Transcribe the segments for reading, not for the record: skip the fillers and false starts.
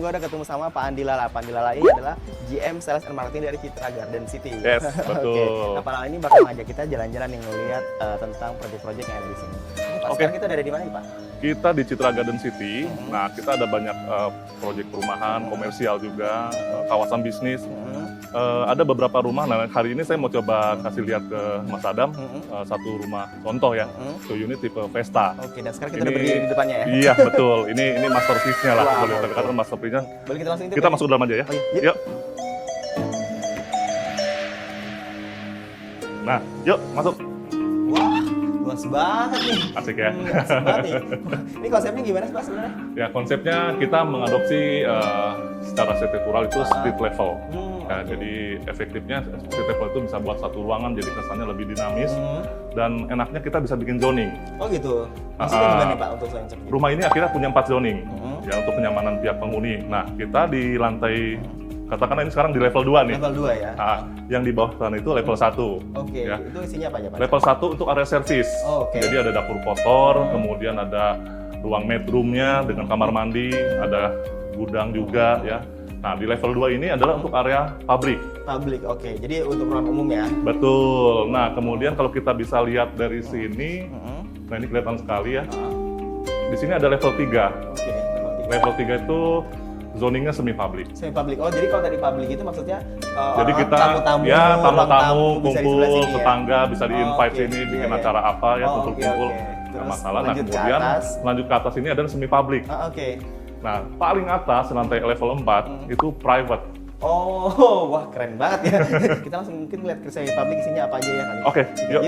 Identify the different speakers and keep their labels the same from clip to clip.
Speaker 1: Gue udah ketemu sama Pak Andi Lala. Pak Andi Lala ini adalah GM Sales and Marketing dari Citra Garden City.
Speaker 2: Yes, betul.
Speaker 1: Oke. Nah, Pak Lala ini bakal ngajak kita jalan-jalan yang ngeliat tentang proyek-proyek yang ada di sini. Pak, sekarang kita ada di mana nih, Pak?
Speaker 2: Kita di Citra Garden City. Nah, kita ada banyak proyek perumahan, komersial juga, kawasan bisnis. Ada beberapa rumah. Nah, hari ini saya mau coba kasih lihat ke Mas Adam satu rumah contoh ya, show unit tipe Vesta.
Speaker 1: Oke, dan sekarang kita udah berdiri di depannya ya.
Speaker 2: Iya, betul. Ini masterpiece-nya lah, boleh dikatakan masterpiece-nya.
Speaker 1: Boleh kita langsung
Speaker 2: Kita masuk dalam aja ya.
Speaker 1: Oh, iya.
Speaker 2: Yuk. Nah, yuk masuk.
Speaker 1: Wah, luas banget nih.
Speaker 2: Asik ya.
Speaker 1: Asik banget nih. Ini konsepnya gimana sih, Pak, sebenarnya?
Speaker 2: Ya, konsepnya kita mengadopsi secara arsitektural itu street level. Ya, jadi efektifnya street level itu bisa buat satu ruangan jadi kesannya lebih dinamis dan enaknya kita bisa bikin zoning.
Speaker 1: Oh gitu. Maksudnya gimana nih, Pak, untuk zoning?
Speaker 2: Rumah ini akhirnya punya 4 zoning ya untuk kenyamanan pihak penghuni. Nah, kita di lantai katakanlah ini sekarang di level 2 nih.
Speaker 1: Level 2 ya.
Speaker 2: Nah, yang di bawah sana itu level 1.
Speaker 1: Oke,
Speaker 2: Ya.
Speaker 1: itu isinya apa aja, Pak?
Speaker 2: Level 1 untuk area service.
Speaker 1: Oh, oke.
Speaker 2: Jadi ada dapur kotor, kemudian ada ruang bedroomnya dengan kamar mandi, ada gudang juga ya. Nah, di level 2 ini adalah untuk area pabrik.
Speaker 1: Pabrik, oke. Jadi untuk ruang umum ya.
Speaker 2: Betul. Nah, kemudian kalau kita bisa lihat dari sini, nah ini kelihatan sekali ya. Di sini ada level 3.
Speaker 1: Oke, level 3.
Speaker 2: Level 3 itu zoningnya semi public.
Speaker 1: Semi public. Oh, jadi kalau tadi public itu maksudnya
Speaker 2: Jadi kita
Speaker 1: tamu-tamu,
Speaker 2: ya
Speaker 1: ruang
Speaker 2: tamu-tamu
Speaker 1: tamu bisa di sebelah
Speaker 2: kumpul,
Speaker 1: sini ya?
Speaker 2: tetangga bisa di-invite
Speaker 1: oke.
Speaker 2: sini bikin
Speaker 1: Iya, iya.
Speaker 2: acara apa ya,
Speaker 1: Oh,
Speaker 2: kumpul-kumpul.
Speaker 1: oke.
Speaker 2: Nggak
Speaker 1: Terus
Speaker 2: masalah. Nah,
Speaker 1: lanjut ke
Speaker 2: kemudian
Speaker 1: atas.
Speaker 2: lanjut ke atas ini ada semi public.
Speaker 1: Oke.
Speaker 2: Nah, paling atas lantai level 4 itu private.
Speaker 1: Oh, wah keren banget ya. Kita langsung mungkin lihat ke semi public isinya apa aja ya kali.
Speaker 2: Oke, yuk.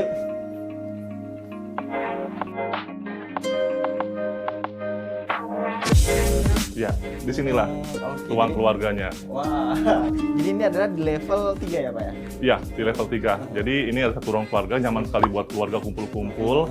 Speaker 2: Ya, disinilah
Speaker 1: Oke,
Speaker 2: ruang
Speaker 1: jadi-
Speaker 2: keluarganya.
Speaker 1: Wah, jadi ini adalah di level 3 ya, Pak ya?
Speaker 2: Iya, di level 3. Jadi ini ada satu ruang keluarga, nyaman sekali buat keluarga kumpul-kumpul.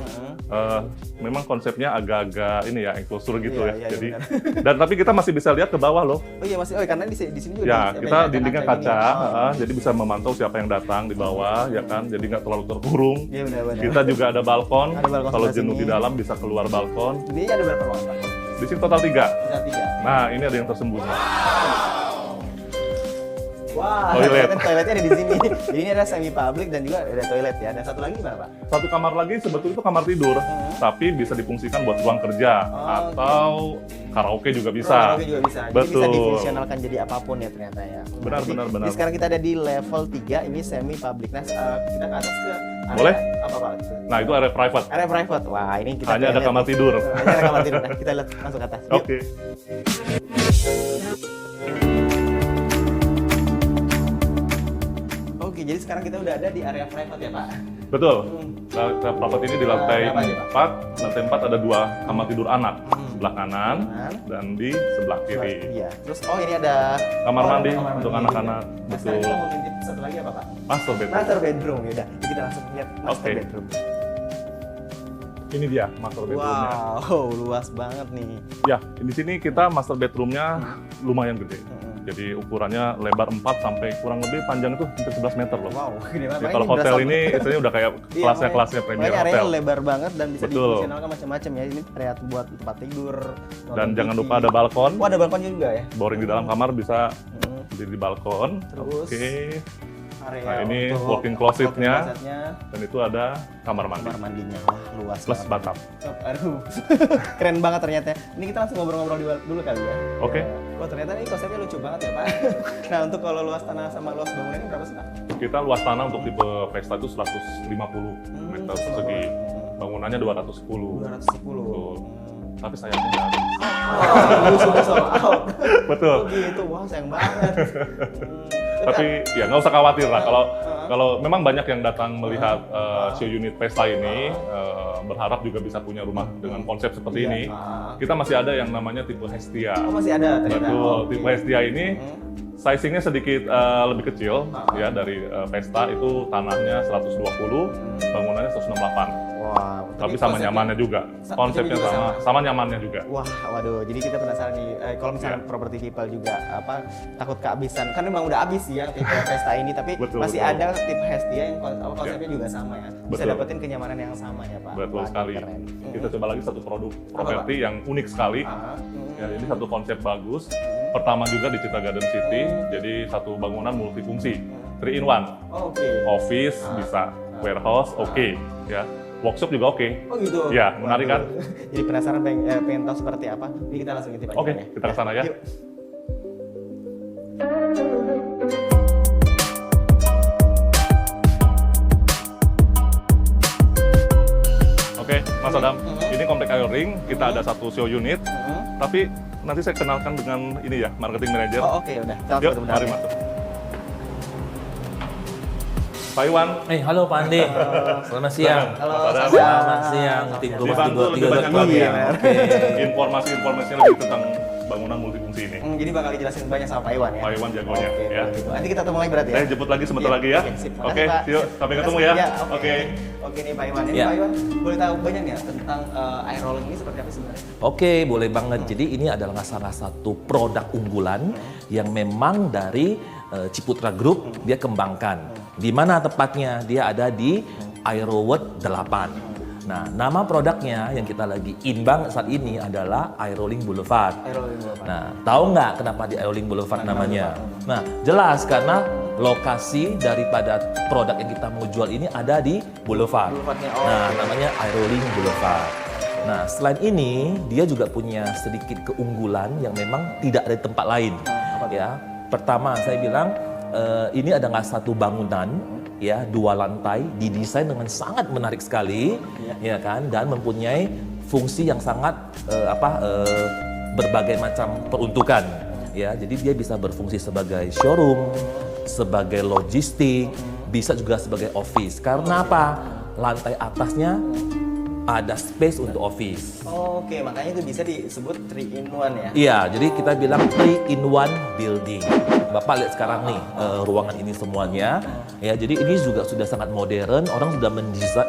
Speaker 2: Memang konsepnya agak-agak ini ya, enclosure gitu
Speaker 1: Iya,
Speaker 2: ya.
Speaker 1: iya,
Speaker 2: Jadi
Speaker 1: benar.
Speaker 2: dan tapi kita masih bisa lihat ke bawah loh.
Speaker 1: Oh iya masih, karena di sini juga
Speaker 2: Ya,
Speaker 1: ada
Speaker 2: kita
Speaker 1: banyak
Speaker 2: dindingnya
Speaker 1: kaca
Speaker 2: kaca,
Speaker 1: gini.
Speaker 2: jadi bisa memantau siapa yang datang di bawah, ya kan. Jadi nggak terlalu terkurung.
Speaker 1: Iya benar-benar.
Speaker 2: Kita juga ada balkon.
Speaker 1: Ada balkon
Speaker 2: Kalau
Speaker 1: sebelah
Speaker 2: jenuh
Speaker 1: sini.
Speaker 2: di dalam bisa keluar balkon.
Speaker 1: Ini ada berapa ruangan, Pak?
Speaker 2: Di sini total 3.
Speaker 1: Bisa 3.
Speaker 2: Nah, ini ada yang tersembunyi.
Speaker 1: Wah,
Speaker 2: Toilet.
Speaker 1: ternyata toiletnya ada di sini. Jadi ini ada semi public dan juga ada toilet ya. Dan satu lagi gimana, Pak?
Speaker 2: Satu kamar lagi sebetulnya itu kamar tidur, tapi bisa difungsikan buat ruang kerja atau karaoke juga bisa.
Speaker 1: Karaoke juga bisa. Jadi
Speaker 2: Betul.
Speaker 1: bisa difungsionalkan jadi apapun ya ternyata ya.
Speaker 2: Benar,
Speaker 1: Jadi-
Speaker 2: benar, benar.
Speaker 1: Jadi sekarang kita ada di level 3, ini semi public. Nah, kita ke atas ke area
Speaker 2: Boleh?
Speaker 1: apa, Pak?
Speaker 2: Nah, itu area private.
Speaker 1: Area private. Wah, ini kita
Speaker 2: Hanya ada
Speaker 1: lihat
Speaker 2: kamar
Speaker 1: nih.
Speaker 2: tidur.
Speaker 1: Hanya ada kamar tidur. Nah, kita lihat langsung ke atas. Yuk.
Speaker 2: Oke.
Speaker 1: Oke, jadi sekarang kita udah ada di area private ya, Pak.
Speaker 2: Betul. Nah, private ini di lantai
Speaker 1: Berapa nih, Pak?
Speaker 2: 4. Lantai 4 ada 2 kamar tidur anak, sebelah kanan
Speaker 1: Kanan.
Speaker 2: dan di sebelah kiri.
Speaker 1: Iya. Terus ini ada
Speaker 2: Kamar mandi
Speaker 1: kamar
Speaker 2: untuk
Speaker 1: mandi.
Speaker 2: anak-anak.
Speaker 1: Nah,
Speaker 2: Betul.
Speaker 1: sekarang kita mau lanjut satu lagi apa, Pak?
Speaker 2: Master bedroom.
Speaker 1: Master bedroom. Yaudah, kita langsung lihat master
Speaker 2: Oke.
Speaker 1: bedroom.
Speaker 2: Ini dia master bedroomnya.
Speaker 1: Wow, luas banget nih.
Speaker 2: Ya, di sini kita master bedroomnya lumayan gede. Jadi ukurannya lebar 4 sampai kurang lebih panjang itu hampir 11 meter loh.
Speaker 1: Wow, gede banget.
Speaker 2: Jadi kalau hotel ini istilahnya udah kayak kelasnya premier
Speaker 1: makanya areanya
Speaker 2: hotel.
Speaker 1: lebar banget dan bisa
Speaker 2: Betul.
Speaker 1: difungsionalkan macam-macam ya. Ini area buat tempat tidur.
Speaker 2: Dan
Speaker 1: nonton
Speaker 2: jangan
Speaker 1: TV.
Speaker 2: lupa ada balkon.
Speaker 1: Oh, ada balkonnya juga ya.
Speaker 2: Boring di dalam kamar bisa berdiri di balkon.
Speaker 1: Terus
Speaker 2: Oke.
Speaker 1: area
Speaker 2: Nah, ini
Speaker 1: untuk
Speaker 2: walk-in closet-nya.
Speaker 1: walk-in closet-nya,
Speaker 2: Dan itu ada kamar mandi
Speaker 1: kamar mandinya. Wah, luas
Speaker 2: plus
Speaker 1: banget.
Speaker 2: bathtub.
Speaker 1: Aduh, keren banget ternyata. Ini kita langsung ngobrol-ngobrol dulu kali ya.
Speaker 2: Oke.
Speaker 1: Wah, ternyata ini konsepnya lucu banget ya, Pak. Nah, untuk kalau luas tanah sama luas bangunan ini berapa sih, Pak?
Speaker 2: Kita luas tanah untuk tipe Vesta itu 150 meter persegi. Bangunannya 210.
Speaker 1: 210.
Speaker 2: Betul. Tapi sayangnya nggak habis.
Speaker 1: Wah, sudah sold out.
Speaker 2: Betul.
Speaker 1: Oh gitu, wah sayang banget.
Speaker 2: Tapi ya nggak usah khawatir lah kalau memang banyak yang datang melihat show unit Vesta ini berharap juga bisa punya rumah dengan konsep seperti ini. Kita masih ada yang namanya tipe Hestia.
Speaker 1: Oh masih ada ternyata.
Speaker 2: Betul,
Speaker 1: Oke.
Speaker 2: tipe Hestia ini sizingnya sedikit lebih kecil ya dari Vesta itu tanahnya 120, bangunannya 168.
Speaker 1: Wah,
Speaker 2: Tapi sama
Speaker 1: konsepnya-
Speaker 2: nyamannya juga. Konsepnya
Speaker 1: juga
Speaker 2: sama nyamannya juga.
Speaker 1: Wah, waduh, jadi kita penasaran nih, kalau misalnya
Speaker 2: Iya.
Speaker 1: property people juga takut kehabisan, kan memang udah habis sih ya tipe Vesta ini, tapi
Speaker 2: Betul,
Speaker 1: masih
Speaker 2: betul.
Speaker 1: ada tipe Hestia yang konsepnya juga sama ya, bisa
Speaker 2: Betul.
Speaker 1: dapetin kenyamanan yang sama ya Pak.
Speaker 2: Betul
Speaker 1: Wah,
Speaker 2: sekali.
Speaker 1: keren.
Speaker 2: Kita coba lagi satu produk
Speaker 1: Apa,
Speaker 2: properti yang unik sekali.
Speaker 1: Ah,
Speaker 2: Ya, ini satu konsep bagus. pertama juga di Citra Garden City, jadi satu bangunan multifungsi, 3 in 1.
Speaker 1: Oh, oke.
Speaker 2: Office bisa, warehouse oke, ya. Workshop juga oke.
Speaker 1: Oh gitu.
Speaker 2: Ya, menarik kan?
Speaker 1: Jadi penasaran pengen tahu seperti apa? Ini kita langsung intip aja.
Speaker 2: Oke,
Speaker 1: kan ya?
Speaker 2: kita ke sana ya.
Speaker 1: Yuk.
Speaker 2: Oke, Mas Adam, ini Komplek Aeroring, kita ada satu show unit, tapi nanti saya kenalkan dengan ini ya, marketing manager.
Speaker 1: Oh oke, udah. Kita
Speaker 2: Yuk,
Speaker 1: langsung
Speaker 2: mari
Speaker 1: ya.
Speaker 2: masuk. Pak Iwan,
Speaker 3: Halo Pak Andi. Selamat siang.
Speaker 1: Halo,
Speaker 2: Mas Adam.
Speaker 3: Selamat siang. Tim rumah
Speaker 2: Dibantu lebih banyak
Speaker 3: tiga
Speaker 2: lagi
Speaker 3: ya.
Speaker 2: ya.
Speaker 3: Oke.
Speaker 2: Informasi-informasinya lebih tentang bangunan multifungsi ini.
Speaker 1: Jadi bakal dijelasin banyak sama Pak Iwan ya.
Speaker 2: Pak Iwan jagonya,
Speaker 1: Oke,
Speaker 2: ya.
Speaker 1: kalau gitu. Nanti kita ketemu lagi berarti ya.
Speaker 2: Saya jemput lagi sebentar
Speaker 1: Iya,
Speaker 2: lagi ya.
Speaker 1: oke, sip.
Speaker 2: Oke,
Speaker 1: Makasih, Pak.
Speaker 2: yuk, sampai ketemu ya.
Speaker 1: Oke.
Speaker 2: Oke.
Speaker 1: Oke nih Pak Iwan. Ini
Speaker 3: Ya.
Speaker 1: Pak Iwan boleh tahu banyak ya tentang air rolling ini seperti apa sebenarnya?
Speaker 3: Oke, boleh banget. Jadi ini adalah salah satu produk unggulan yang memang dari Ciputra Group dia kembangkan. Di mana tepatnya? Dia ada di Aeroworld 8. Nah, nama produknya yang kita lagi inbang saat ini adalah Aerolink Boulevard.
Speaker 1: Air rolling berapa?
Speaker 3: Nah, tahu nggak kenapa di Aerolink Boulevard namanya? Nah, jelas karena lokasi daripada produk yang kita mau jual ini ada di Boulevard.
Speaker 1: Boulevardnya, oh,
Speaker 3: Nah,
Speaker 1: oke.
Speaker 3: namanya Aerolink Boulevard. Nah, selain ini dia juga punya sedikit keunggulan yang memang tidak ada di tempat lain. Ya, pertama saya bilang ini ada nggak satu bangunan ya 2 lantai didesain dengan sangat menarik sekali, ya kan, dan mempunyai fungsi yang sangat berbagai macam peruntukan, ya. Jadi dia bisa berfungsi sebagai showroom, sebagai logistik, bisa juga sebagai office. Karena apa? Lantai atasnya ada space untuk office.
Speaker 1: Oke, makanya itu bisa disebut 3 in 1 ya.
Speaker 3: Iya, jadi kita bilang 3 in 1 building. Bapak lihat sekarang nih ruangan ini semuanya. Ya, jadi ini juga sudah sangat modern. Orang sudah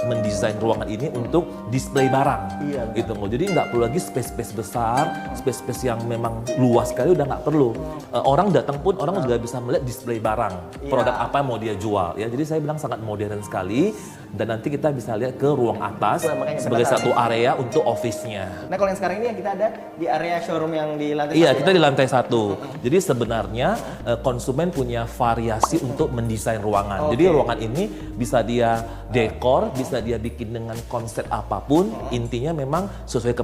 Speaker 3: mendesain ruangan ini untuk display barang.
Speaker 1: Iya, benar.
Speaker 3: Gitu loh. Jadi nggak perlu lagi space-space besar, space-space yang memang luas sekali udah nggak perlu. Orang datang pun orang juga bisa melihat display barang.
Speaker 1: Iya.
Speaker 3: Produk apa yang mau dia jual. Ya, jadi saya bilang sangat modern sekali. Dan nanti kita bisa lihat ke ruang atas
Speaker 1: Wah, makanya
Speaker 3: sebagai
Speaker 1: penasaran.
Speaker 3: satu area untuk office-nya.
Speaker 1: Nah kalau yang sekarang ini yang kita ada di area showroom yang di lantai
Speaker 3: Iya,
Speaker 1: satu
Speaker 3: kita
Speaker 1: ya?
Speaker 3: di lantai 1. Jadi sebenarnya konsumen punya variasi untuk mendesain ruangan.
Speaker 1: Oke.
Speaker 3: Jadi ruangan ini bisa dia dekor, bisa dia bikin dengan konsep apapun. Intinya memang sesuai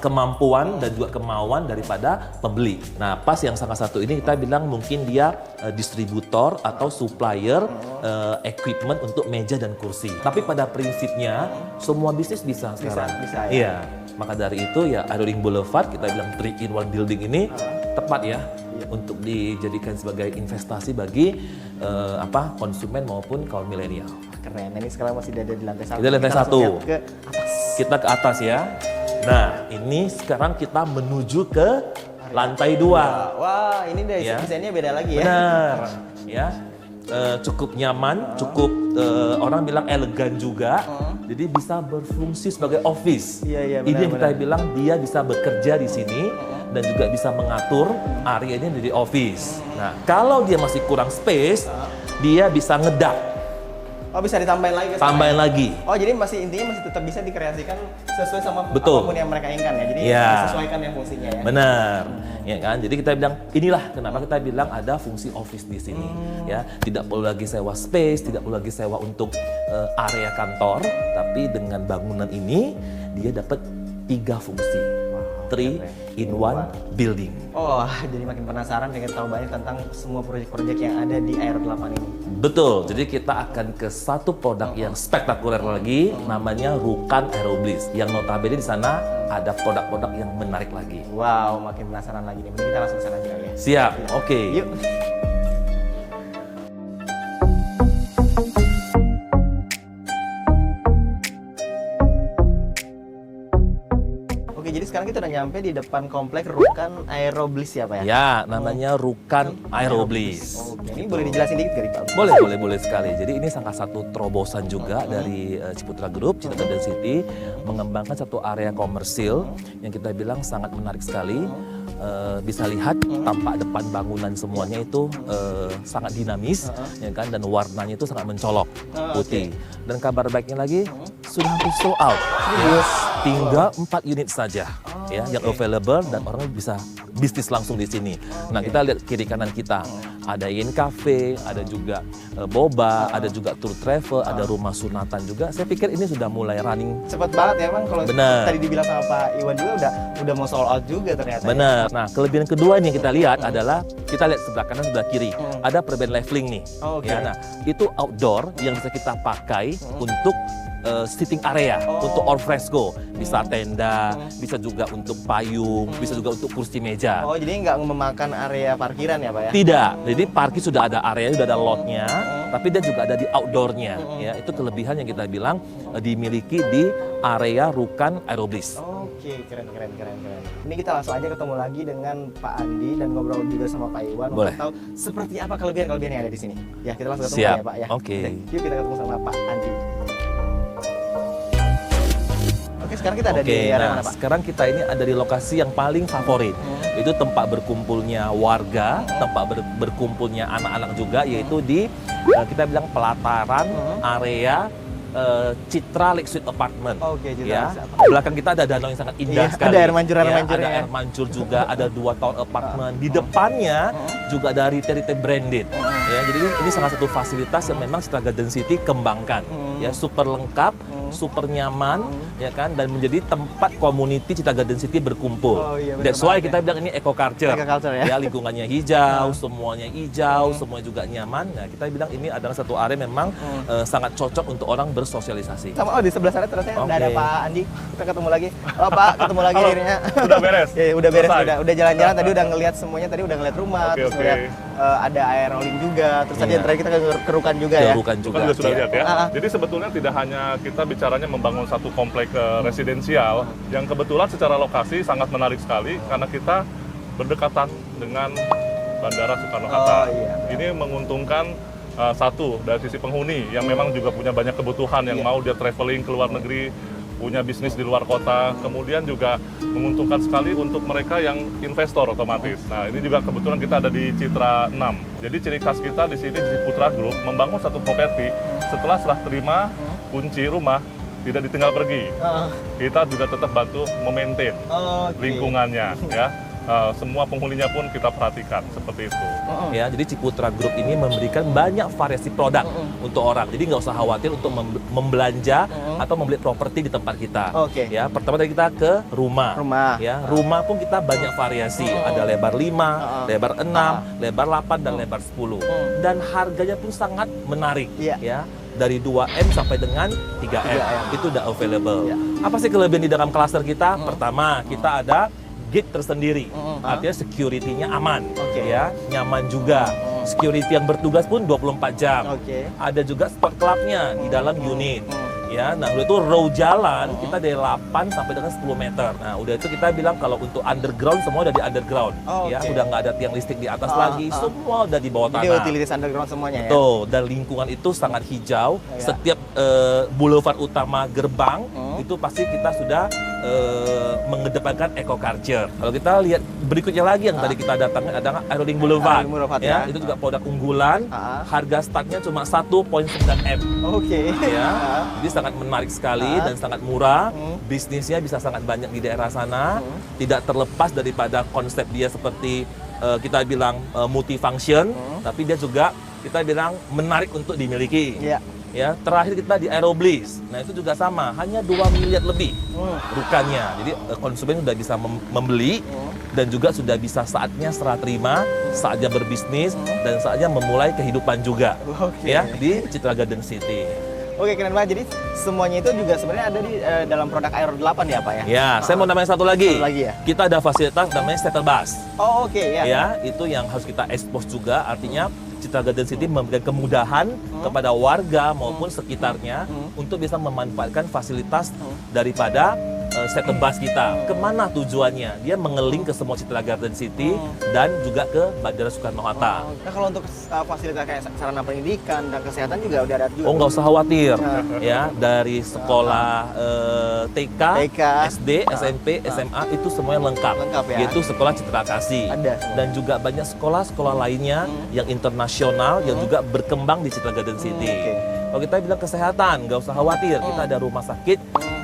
Speaker 3: kemampuan dan juga kemauan daripada pembeli. Nah, pas yang salah satu ini kita bilang mungkin dia distributor atau supplier equipment untuk meja dan kursi. Tapi pada prinsipnya semua bisnis bisa sekarang.
Speaker 1: bisa ya.
Speaker 3: Iya. Maka dari itu ya Aeroring Boulevard kita bilang 3 in 1 building ini tepat ya untuk dijadikan sebagai investasi bagi konsumen maupun kaum milenial.
Speaker 1: Keren, ini sekarang masih ada di lantai 1.
Speaker 3: Kita lantai
Speaker 1: langsung
Speaker 3: 1.
Speaker 1: lihat ke atas.
Speaker 3: Kita ke atas ya. Nah, ini sekarang kita menuju ke lantai 2.
Speaker 1: Wah, ini deh
Speaker 3: Ya.
Speaker 1: desainnya beda lagi ya.
Speaker 3: Benar. Ya. Cukup nyaman, cukup orang bilang elegan juga. Jadi bisa berfungsi sebagai office.
Speaker 1: Iya, iya,
Speaker 3: Ini yang kita
Speaker 1: benar-benar.
Speaker 3: bilang dia bisa bekerja di sini dan juga bisa mengatur areanya dari office. Nah, kalau dia masih kurang space, dia bisa ngedak,
Speaker 1: Oh, bisa ditambahin lagi ke sana
Speaker 3: tambahin
Speaker 1: ya?
Speaker 3: lagi.
Speaker 1: Oh, jadi intinya masih tetap bisa dikreasikan sesuai sama
Speaker 3: Betul.
Speaker 1: apapun yang mereka inginkan ya. Jadi
Speaker 3: Iya.
Speaker 1: disesuaikan yang fungsinya ya.
Speaker 3: Benar, ya kan? Jadi kita bilang inilah kenapa kita bilang ada fungsi office di sini, ya. Tidak perlu lagi sewa space, tidak perlu lagi sewa untuk area kantor, tapi dengan bangunan ini dia dapat 3 fungsi, 3 in 1 building.
Speaker 1: Oh, jadi makin penasaran pengen tahu banyak tentang semua proyek-proyek yang ada di Air 8 ini.
Speaker 3: Betul, jadi kita akan ke satu produk yang spektakuler lagi, namanya Rukan Aerobliss. Yang notabene di sana ada produk-produk yang menarik lagi.
Speaker 1: Wow, makin penasaran lagi nih. Mending kita langsung ke sana aja ya.
Speaker 3: Siap, oke.
Speaker 1: Yuk. Oke, jadi sekarang kita udah nyampe di depan komplek Rukan Aerobliss ya, Pak ya?
Speaker 3: Ya, namanya Rukan Aerobliss.
Speaker 1: Oke, ini boleh dijelasin dikit dari Pak?
Speaker 3: Boleh sekali. Jadi ini salah satu terobosan juga dari Ciputra Group, Citra Garden City, mengembangkan satu area komersil yang kita bilang sangat menarik sekali. Bisa lihat tampak depan bangunan semuanya itu sangat dinamis, ya kan, dan warnanya itu sangat mencolok putih. Dan kabar baiknya lagi sudah hampir sold out. Ya. Tinggal 4 unit saja. ya yang available dan orang bisa bisnis langsung di sini. Nah, kita lihat kiri kanan kita. Ada Yin Cafe, ada juga boba, ada juga tour travel, ada rumah sunatan juga. Saya pikir ini sudah mulai running.
Speaker 1: Cepet banget ya Bang, kalau
Speaker 3: Bener.
Speaker 1: tadi dibilang sama Pak Iwan juga udah mau sold out juga ternyata.
Speaker 3: Benar. Nah, kelebihan kedua ini yang kita lihat adalah kita lihat sebelah kanan sebelah kiri. Ada perbedaan leveling nih.
Speaker 1: Oh, oke.
Speaker 3: Ya, nah, itu outdoor yang bisa kita pakai untuk sitting area, untuk al fresco. Bisa tenda, bisa juga untuk payung, bisa juga untuk kursi meja.
Speaker 1: Oh, jadi nggak memakan area parkiran ya Pak ya?
Speaker 3: Tidak. Jadi parkir sudah ada area, sudah ada lotnya, tapi dia juga ada di outdoornya. Ya, itu kelebihan yang kita bilang dimiliki di area Rukan Aeroblis.
Speaker 1: Oke, keren. Ini kita langsung aja ketemu lagi dengan Pak Andi dan ngobrol juga sama Pak Iwan
Speaker 3: Boleh.
Speaker 1: untuk tahu seperti apa kelebihan yang ada di sini. Ya, kita langsung ketemu
Speaker 3: Siap.
Speaker 1: ya Pak ya.
Speaker 3: Oke.
Speaker 1: Yuk kita ketemu sama Pak Andi. Oke, sekarang kita ada di
Speaker 3: Oke,
Speaker 1: area
Speaker 3: nah
Speaker 1: mana Pak?
Speaker 3: sekarang kita ini ada di lokasi yang paling favorit. Itu tempat berkumpulnya warga, tempat berkumpulnya anak-anak juga, yaitu di kita bilang pelataran area Citra Lake Suite Apartment.
Speaker 1: Oke, Citra
Speaker 3: Ya,
Speaker 1: Lake Suite.
Speaker 3: belakang kita ada danau yang sangat indah
Speaker 1: Iya,
Speaker 3: sekali.
Speaker 1: ada air mancur
Speaker 3: Ya,
Speaker 1: mancurnya
Speaker 3: ada
Speaker 1: ya.
Speaker 3: air mancur juga, ada 2 tower apartment. Di depannya juga ada retail branded. Ya, jadi ini salah satu fasilitas yang memang Citra Garden City kembangkan. Ya, super lengkap, super nyaman, ya kan, dan menjadi tempat community Citra Garden City berkumpul.
Speaker 1: Oh, iya, benar
Speaker 3: That's why
Speaker 1: banget
Speaker 3: kita bilang ini eco culture.
Speaker 1: Eco-culture ya.
Speaker 3: Ya, lingkungannya hijau, semuanya hijau, semua juga nyaman. Nah, kita bilang ini adalah satu area memang sangat cocok untuk orang bersosialisasi.
Speaker 1: Sama di sebelah sana ternyata udah ada
Speaker 3: Oke.
Speaker 1: Pak Andi. Kita ketemu lagi. Oh Pak, ketemu lagi
Speaker 2: Halo.
Speaker 1: akhirnya.
Speaker 2: Udah beres?
Speaker 1: Ya, udah beres,
Speaker 2: Selesai?
Speaker 1: udah jalan-jalan tadi udah ngelihat semuanya, tadi udah ngelihat rumah,
Speaker 2: Oke,
Speaker 1: terus
Speaker 2: oke.
Speaker 1: ngelihat ada air rolling juga, terus tadi
Speaker 3: Iya.
Speaker 1: yang terakhir kita ke Rukan juga ya.
Speaker 3: Rukan juga.
Speaker 2: Kan juga sudah
Speaker 3: Iya.
Speaker 2: lihat ya.
Speaker 1: Ah.
Speaker 2: Jadi sebetulnya tidak hanya kita bicaranya membangun satu komplek residensial yang kebetulan secara lokasi sangat menarik sekali karena kita berdekatan dengan Bandara Soekarno-Hatta.
Speaker 1: Oh, iya.
Speaker 2: Ini menguntungkan satu dari sisi penghuni yang memang juga punya banyak kebutuhan yang
Speaker 1: Iya.
Speaker 2: mau dia traveling ke luar negeri, punya bisnis di luar kota, kemudian juga menguntungkan sekali untuk mereka yang investor otomatis. Nah, ini juga kebetulan kita ada di Citra 6. Jadi ciri khas kita di sini di Putra Group membangun satu properti setelah serah terima kunci rumah tidak ditinggal pergi. Kita juga tetap bantu memaintain
Speaker 1: Oke.
Speaker 2: lingkungannya ya. Semua penghuninya pun kita perhatikan seperti itu.
Speaker 3: Ya, jadi Ciputra Group ini memberikan banyak variasi produk untuk orang. Jadi nggak usah khawatir untuk membelanja atau membeli properti di tempat kita.
Speaker 1: Oke.
Speaker 3: Ya, pertama tadi kita ke rumah.
Speaker 1: Rumah.
Speaker 3: Ya, rumah pun kita banyak variasi. Ada lebar 5, lebar 6, lebar 8 dan lebar 10. Dan harganya pun sangat menarik.
Speaker 1: Iya.
Speaker 3: Ya. Dari 2M sampai dengan 3M. Itu udah available.
Speaker 1: Iya.
Speaker 3: Apa sih kelebihan di dalam klaster kita? Pertama, kita ada gate tersendiri, artinya security-nya aman,
Speaker 1: Oke.
Speaker 3: ya, nyaman juga. Security yang bertugas pun 24 jam.
Speaker 1: Oke.
Speaker 3: Ada juga spot club-nya di dalam unit. Ya, nah udah itu row jalan kita dari 8 sampai dengan 10 meter. Nah, udah itu kita bilang kalau untuk underground semua udah di underground.
Speaker 1: Oh,
Speaker 3: Ya,
Speaker 1: oke.
Speaker 3: udah nggak ada tiang listrik di atas lagi, semua udah di bawah
Speaker 1: Jadi
Speaker 3: tanah.
Speaker 1: utilities underground semuanya ya.
Speaker 3: Betul, dan lingkungan itu sangat hijau.
Speaker 1: Iya.
Speaker 3: Setiap boulevard utama gerbang itu pasti kita sudah mengedepankan eco culture. Kalau kita lihat berikutnya lagi yang tadi kita datangnya ada Aeroling Boulevard.
Speaker 1: Aeroling Boulevard,
Speaker 3: Ya,
Speaker 1: ya.
Speaker 3: itu juga produk unggulan. Harga startnya cuma 1,9 M.
Speaker 1: Oke.
Speaker 3: Ya, jadi sangat menarik sekali dan sangat murah. Bisnisnya bisa sangat banyak di daerah sana. Tidak terlepas daripada konsep dia seperti kita bilang multifunction, tapi dia juga kita bilang menarik untuk dimiliki.
Speaker 1: Iya.
Speaker 3: Ya, terakhir kita di Aeroblis. Nah, itu juga sama, hanya 2 miliar lebih rukannya. Jadi konsumen sudah bisa membeli dan juga sudah bisa saatnya serah terima, saatnya berbisnis dan saatnya memulai kehidupan juga.
Speaker 1: Oke.
Speaker 3: Ya, di Citra Garden City.
Speaker 1: Oke, keren banget. Jadi semuanya itu juga sebenarnya ada di dalam produk Aero 8 ya, Pak ya?
Speaker 3: Ya, saya mau nambahin satu lagi.
Speaker 1: Satu lagi ya?
Speaker 3: Kita ada fasilitas namanya shuttle bus.
Speaker 1: Oh, oke ya.
Speaker 3: Ya, itu yang harus kita expose juga. Artinya Citra Garden City memberikan kemudahan kepada warga maupun sekitarnya untuk bisa memanfaatkan fasilitas daripada shuttle bus kita. Kemana tujuannya? Dia mengeling ke semua Citra Garden City dan juga ke Bandara Soekarno-Hatta.
Speaker 1: Nah, kalau untuk fasilitas kayak sarana pendidikan dan kesehatan juga udah ada juga.
Speaker 3: Oh, nggak usah khawatir. Ya, dari sekolah TK,
Speaker 1: TK,
Speaker 3: SD, SMP, SMA itu semuanya lengkap.
Speaker 1: Lengkap ya?
Speaker 3: Yaitu sekolah Citra Kasih.
Speaker 1: Ada semua.
Speaker 3: Dan juga banyak sekolah-sekolah lainnya yang internasional yang juga berkembang di Citra Garden City.
Speaker 1: Oke.
Speaker 3: Kalau kita bilang kesehatan, nggak usah khawatir. Kita ada rumah sakit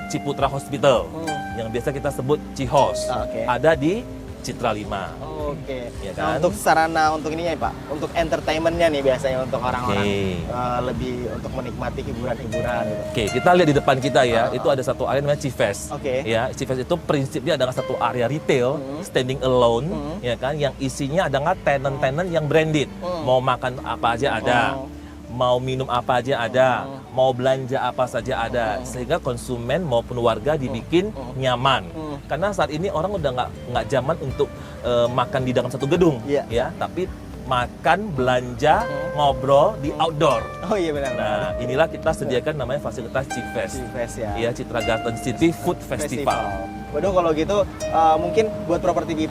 Speaker 3: Ciputra Hospital. yang biasa kita sebut Cihos.
Speaker 1: Oke.
Speaker 3: Ada di Citra 5.
Speaker 1: Oke.
Speaker 3: Ya
Speaker 1: Nah,
Speaker 3: kan?
Speaker 1: untuk sarana untuk ininya ya Pak, untuk entertainmentnya nih biasanya untuk orang-orang
Speaker 3: Oke.
Speaker 1: lebih untuk menikmati hiburan-hiburan gitu.
Speaker 3: Oke, kita lihat di depan kita ya, itu ada satu area namanya Cifest.
Speaker 1: Oke.
Speaker 3: Ya, Cifest itu prinsipnya adalah satu area retail standing alone, ya kan, yang isinya adalah tenant-tenant yang branded. Mau makan apa aja ada. Mau minum apa aja ada, mau belanja apa saja ada, sehingga konsumen maupun warga dibikin nyaman. Karena saat ini orang udah nggak zaman untuk makan di dalam satu gedung,
Speaker 1: Iya.
Speaker 3: ya, tapi makan, belanja, ngobrol di outdoor.
Speaker 1: Oh iya benar.
Speaker 3: Nah, inilah kita sediakan namanya fasilitas Cifest.
Speaker 1: Cifest ya.
Speaker 3: Ya, Citra Garden City Food Festival.
Speaker 1: Waduh kalau gitu mungkin buat properti